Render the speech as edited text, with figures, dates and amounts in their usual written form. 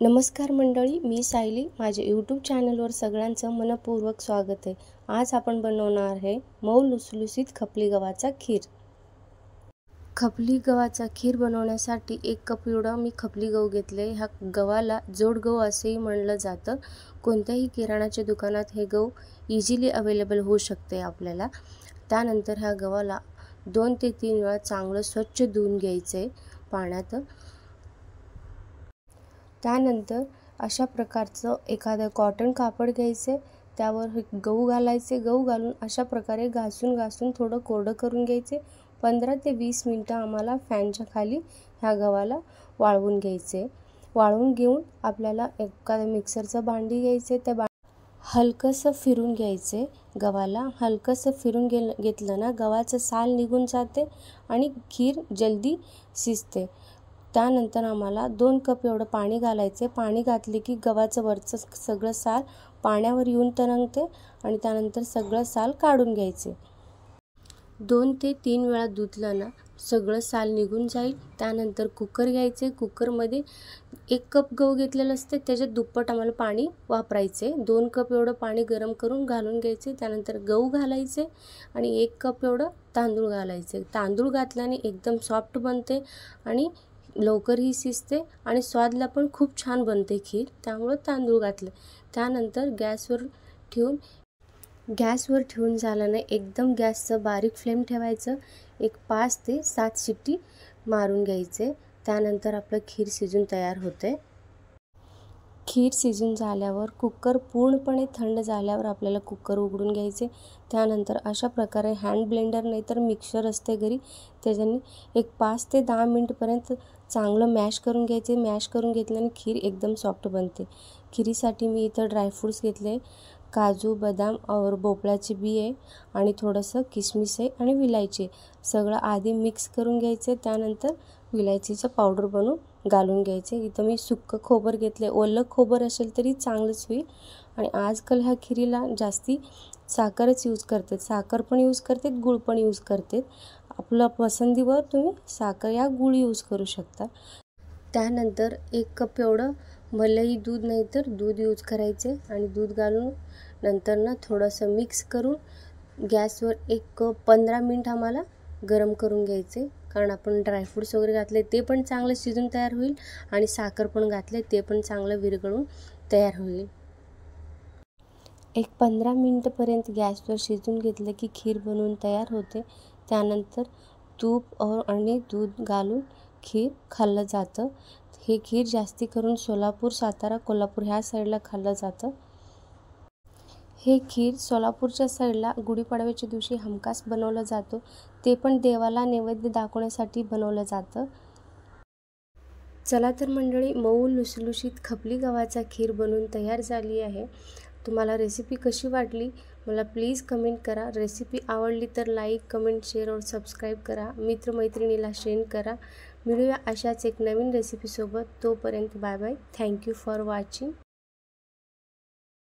नमस्कार मंडळी, मी सायली. माझ्या यूट्यूब चॅनलवर सगळ्यांचं मनपूर्वक स्वागत आहे. आज आपण बनवणार आहे मऊ लुसलुसीत खपली गव्हाचा खीर. खपली गव्हाचा खीर बनवण्यासाठी 1 कप एवढा मी खपली गहू घेतले. ह्या गव्हाला जोड गहू असेही म्हणलं जातं. कोणत्याही किराणाच्या दुकानात हे गहू इझिली अवेलेबल होऊ शकते आपल्याला. त्यानंतर ह्या गव्हाला 2 ते 3 वेळा चांगलं स्वच्छ धुवून घ्यायचे पाण्यात. त्यानंतर अशा प्रकारचं एखादं कॉटन कापड घ्यायचे, त्यावर गहू घालायचे. गहू घालून अशा प्रकारे घासून थोडं कोरडं करून घ्यायचे. 15 ते 20 मिनटं आम्हाला फॅनच्या खाली ह्या गव्हाला वाळवून घ्यायचे. वाळवून घेऊन आपल्याला एखादं मिक्सरचं भांडी घ्यायचे. त्या हलकंसं फिरून घ्यायचे. गव्हाला हलकंसं फिरून घेतलं ना, गव्हाचं साल निघून जाते आणि खीर जल्दी शिजते. त्यानंतर आम्हाला 2 कप एवढं पाणी घालायचे. पाणी घातले की गव्हाचं वरचं सगळं साल पाण्यावर येऊन तरंगते आणि त्यानंतर सगळं साल काढून घ्यायचे. 2 ते 3 वेळा धुतलं ना, सगळं साल निघून जाईल. त्यानंतर कुकर घ्यायचे. कुकरमध्ये 1 कप गहू घेतलेलं असते, त्याच्यात दुप्पट आम्हाला पाणी वापरायचे. 2 कप एवढं पाणी गरम करून घालून घ्यायचे. त्यानंतर गहू घालायचे आणि 1 कप एवढं तांदूळ घालायचे. तांदूळ घातल्याने एकदम सॉफ्ट बनते आणि लवकरही शिजते आणि स्वादला पण खूप छान बनते खीर, त्यामुळे तांदूळ घातले. त्यानंतर गॅसवर ठेवून झाल्याने एकदम गॅसचं बारीक फ्लेम ठेवायचं. 5 ते 7 शिट्टी मारून घ्यायचे. त्यानंतर आपलं खीर शिजून तयार होते. खीर शिजून झाल्यावर कुकर पूर्णपणे थंड झाल्यावर आपल्याला कुकर उघडून घ्यायचे. त्यानंतर अशा प्रकारे हँड ब्लेंडर नाही तर मिक्सर असते घरी, त्याच्याने 5 ते 10 मिनिटपर्यंत चांगलं मॅश करून घ्यायचे. मॅश करून घेतल्याने खीर एकदम सॉफ्ट बनते. खिरीसाठी मी इथं ड्रायफ्रूट्स घेतले. काजू, बदाम और भोपळ्याचे बी आहे आणि थोडंसं किशमिश आहे आणि विलायची. सगळं आधी मिक्स करून घ्यायचे. त्यानंतर विलायचीचं पावडर बनवून घालून घ्यायचे. इथं मी सुक्कं खोबरं घेतले. ओलं खोबरं असेल तरी चांगलंच होईल. आणि आजकाल ह्या खिरीला जास्ती साखरच यूज करतात. साखर पण यूज करतात, गूळ पण यूज करतात. आपल्या पसंतीवर तुम्ही साखर या गूळ यूज करू शकता. त्यानंतर 1 कप एवढं मलई दूध नाही तर दूध यूज करायचे आणि दूध घालून नंतर ना थोडंसं मिक्स करून गॅसवर 15 मिनिट आम्हाला गरम करून घ्यायचे. कारण आपण ड्रायफ्रूट्स वगैरे घातले ते पण चांगलं शिजून तयार होईल आणि साखर पण घातले ते पण चांगलं विरघळून तयार होईल. 15 मिनिटपर्यंत गॅसवर शिजून घेतलं की खीर बनवून तयार होते. त्यानंतर तूप आणि दूध घालून खीर खाल्लं जातं. हे खीर जास्ती करून सोलापूर, सातारा, कोल्हापूर ह्या साईडला खाल्लं जातं. हे खीर सोलापूरच्या साईडला गुढीपाडव्याच्या दिवशी हमखास बनवलं जातं. ते पण देवाला नैवेद्य दाखवण्यासाठी बनवलं जातं. चला तर मंडळी, मऊ लुसलुशीत खपली गव्हाचा खीर बनवून तयार झाली आहे. तुम्हाला रेसिपी कशी वाटली मला प्लीज कमेंट करा. रेसिपी आवडली तर लाईक, कमेंट, शेअर और सबस्क्राईब करा. मित्रमैत्रिणीला शेअर करा. मिळूया अशाच एक नवीन रेसिपीसोबत. तोपर्यंत bye bye. Thank you for watching.